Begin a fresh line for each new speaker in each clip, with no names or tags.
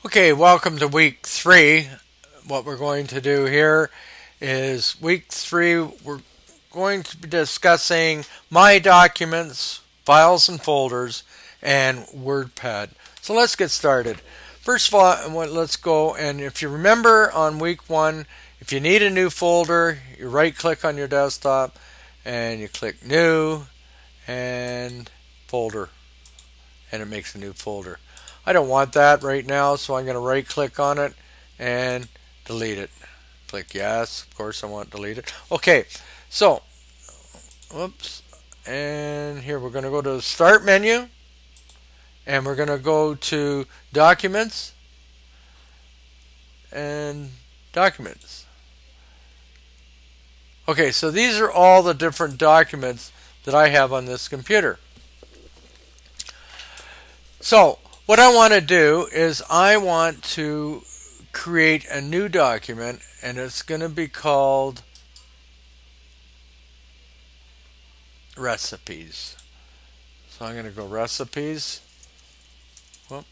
Okay, welcome to week 3. What we're going to do here is week 3, we're going to be discussing My Documents, Files and Folders, and WordPad. So let's get started. First of all, let's go, and if you remember on week 1, if you need a new folder, you right click on your desktop and you click New and Folder, and it makes a new folder. I don't want that right now, so I'm going to right click on it and delete it. Click yes, of course I want to delete it. Okay, so, whoops, and here we're going to go to the Start menu, and we're going to go to Documents, and Documents. Okay, so these are all the different documents that I have on this computer. So, what I want to do is I want to create a new document, and it's going to be called Recipes. So I'm going to go Recipes. Whoop.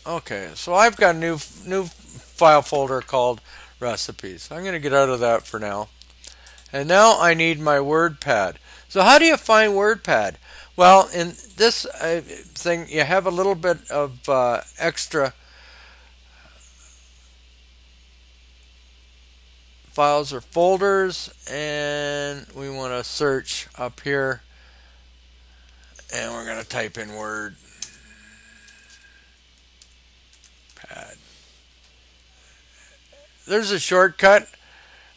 Okay, so I've got a new file folder called Recipes. I'm going to get out of that for now. And now I need my WordPad. So how do you find WordPad? Well, in this thing, you have a little bit of extra files or folders, and we want to search up here, and we're going to type in WordPad. There's a shortcut.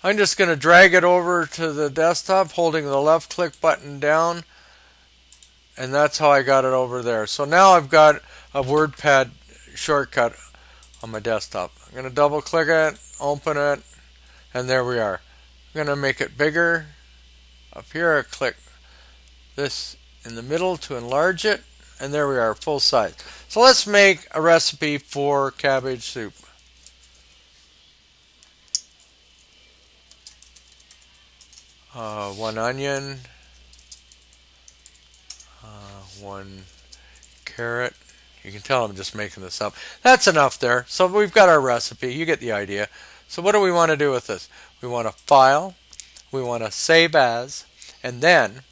I'm just going to drag it over to the desktop, holding the left click button down. And that's how I got it over there. So now I've got a WordPad shortcut on my desktop. I'm going to double click it, open it, and there we are. I'm going to make it bigger. Up here I click this in the middle to enlarge it, and there we are, full size. So let's make a recipe for cabbage soup. One onion. 1 carrot. You can tell I'm just making this up. That's enough there. So we've got our recipe. You get the idea. So what do we want to do with this? We want to file. We want to save as. And then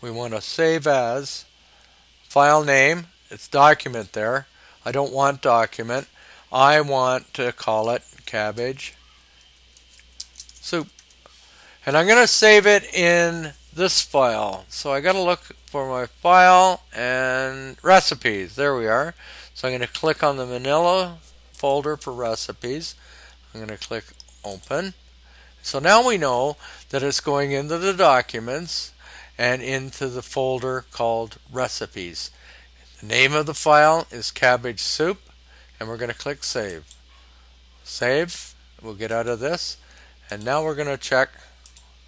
we want to save as file name. It's document there. I don't want document. I want to call it cabbage soup. And I'm going to save it in this file. So I got to look for my file and recipes. There we are. So I'm going to click on the Manila folder for recipes. I'm going to click open. So now we know that it's going into the documents and into the folder called recipes. The name of the file is cabbage soup, and we're going to click save. Save. We'll get out of this. And now we're going to check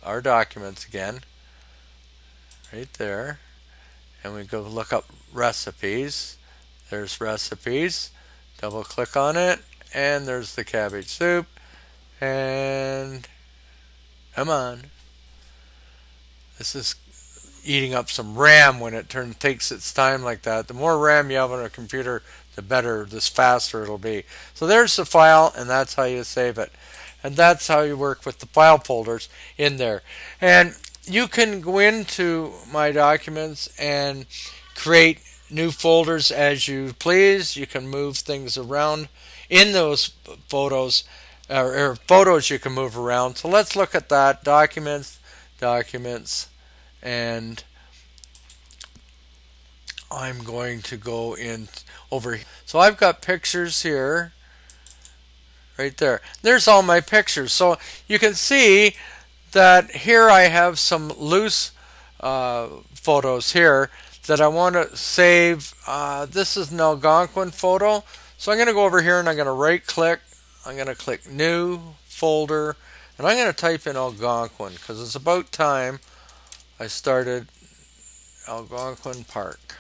our documents again, right there, and we go look up recipes. There's recipes, double click on it, and there's the cabbage soup, and come on, this is eating up some RAM when it takes its time like that. The more RAM you have on a computer, the better, the faster it'll be. So there's the file, and that's how you save it. And that's how you work with the file folders in there. And you can go into My Documents and create new folders as you please. You can move things around in those photos, or photos you can move around. So let's look at that. Documents, Documents, and I'm going to go in over. So I've got pictures here. Right there. There's all my pictures. So you can see that here I have some loose photos here that I want to save. This is an Algonquin photo. So I'm going to go over here and I'm going to right click. I'm going to click New Folder. And I'm going to type in Algonquin because it's about time I started Algonquin Park.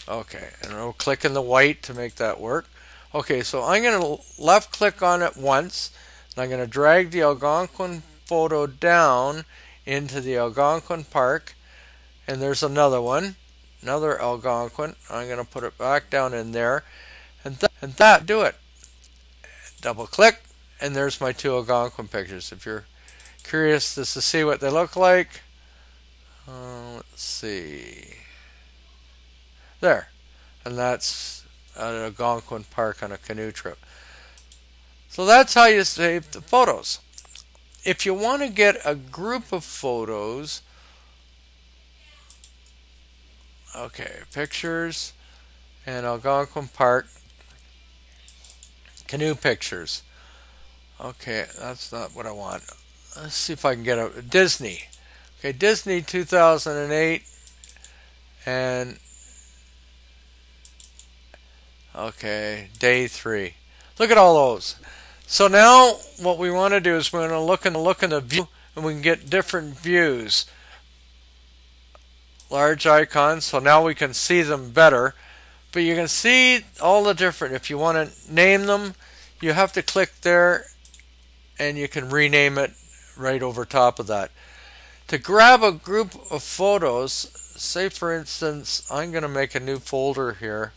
Okay. And I'll click in the white to make that work. Okay, so I'm going to left click on it once, and I'm going to drag the Algonquin photo down into the Algonquin Park, and there's another one. another Algonquin. I'm going to put it back down in there, and that do it. Double click, and there's my two Algonquin pictures. If you're curious just to see what they look like, let's see. There, and that's an Algonquin Park on a canoe trip. So that's how you save the photos. If you want to get a group of photos, okay, pictures and Algonquin Park canoe pictures. Okay, that's not what I want. Let's see if I can get a Disney. Okay, Disney 2008 and okay, day 3. Look at all those. So now what we want to do is we're going to look in the view, and we can get different views. Large icons, so now we can see them better. But you can see all the different. If you want to name them, you have to click there, and you can rename it right over top of that. To grab a group of photos, say for instance, I'm going to make a new folder here.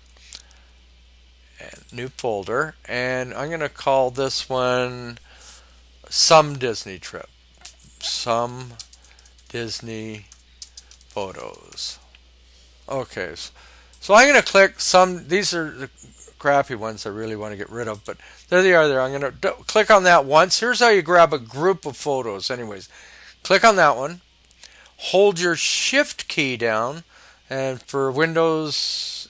New folder, and I'm going to call this one Some Disney Trip. Some Disney Photos. Okay, so I'm going to click some. These are the crappy ones I really want to get rid of, but there they are there. I'm going to click on that once. Here's how you grab a group of photos. Anyways, click on that one. Hold your Shift key down, and for Windows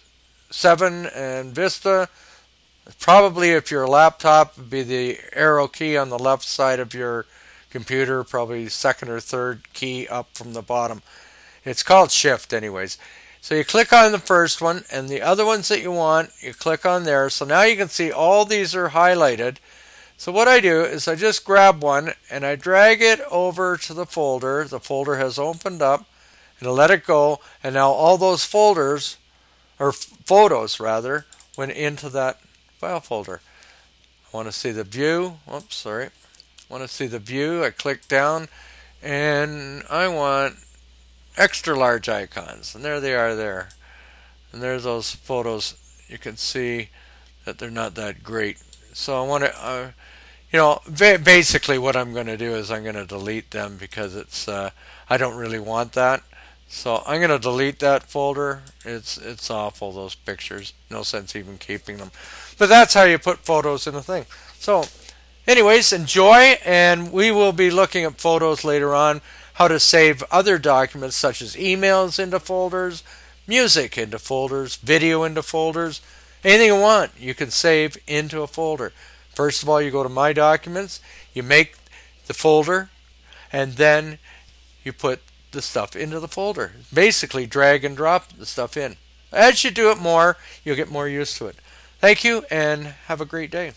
7 and Vista, probably if your laptop would be the arrow key on the left side of your computer, probably second or third key up from the bottom. It's called Shift anyways. So you click on the first one, and the other ones that you want, you click on there. So now you can see all these are highlighted. So what I do is I just grab one and I drag it over to the folder. The folder has opened up, and I let it go, and now all those folders, or photos rather, went into that file folder. I want to see the view. Oops, sorry. I want to see the view. I click down, and I want extra large icons, and there they are there. And there's those photos. You can see that they're not that great. So I want to, basically what I'm going to do is I'm going to delete them because it's I don't really want that. So I'm going to delete that folder. It's awful, those pictures. No sense even keeping them. But that's how you put photos in a thing. So anyways, enjoy, and we will be looking at photos later on, how to save other documents such as emails into folders, music into folders, video into folders, anything you want you can save into a folder. First of all, you go to My Documents, you make the folder, and then you put the stuff into the folder. Basically drag and drop the stuff in. As you do it more, you'll get more used to it. Thank you, and have a great day.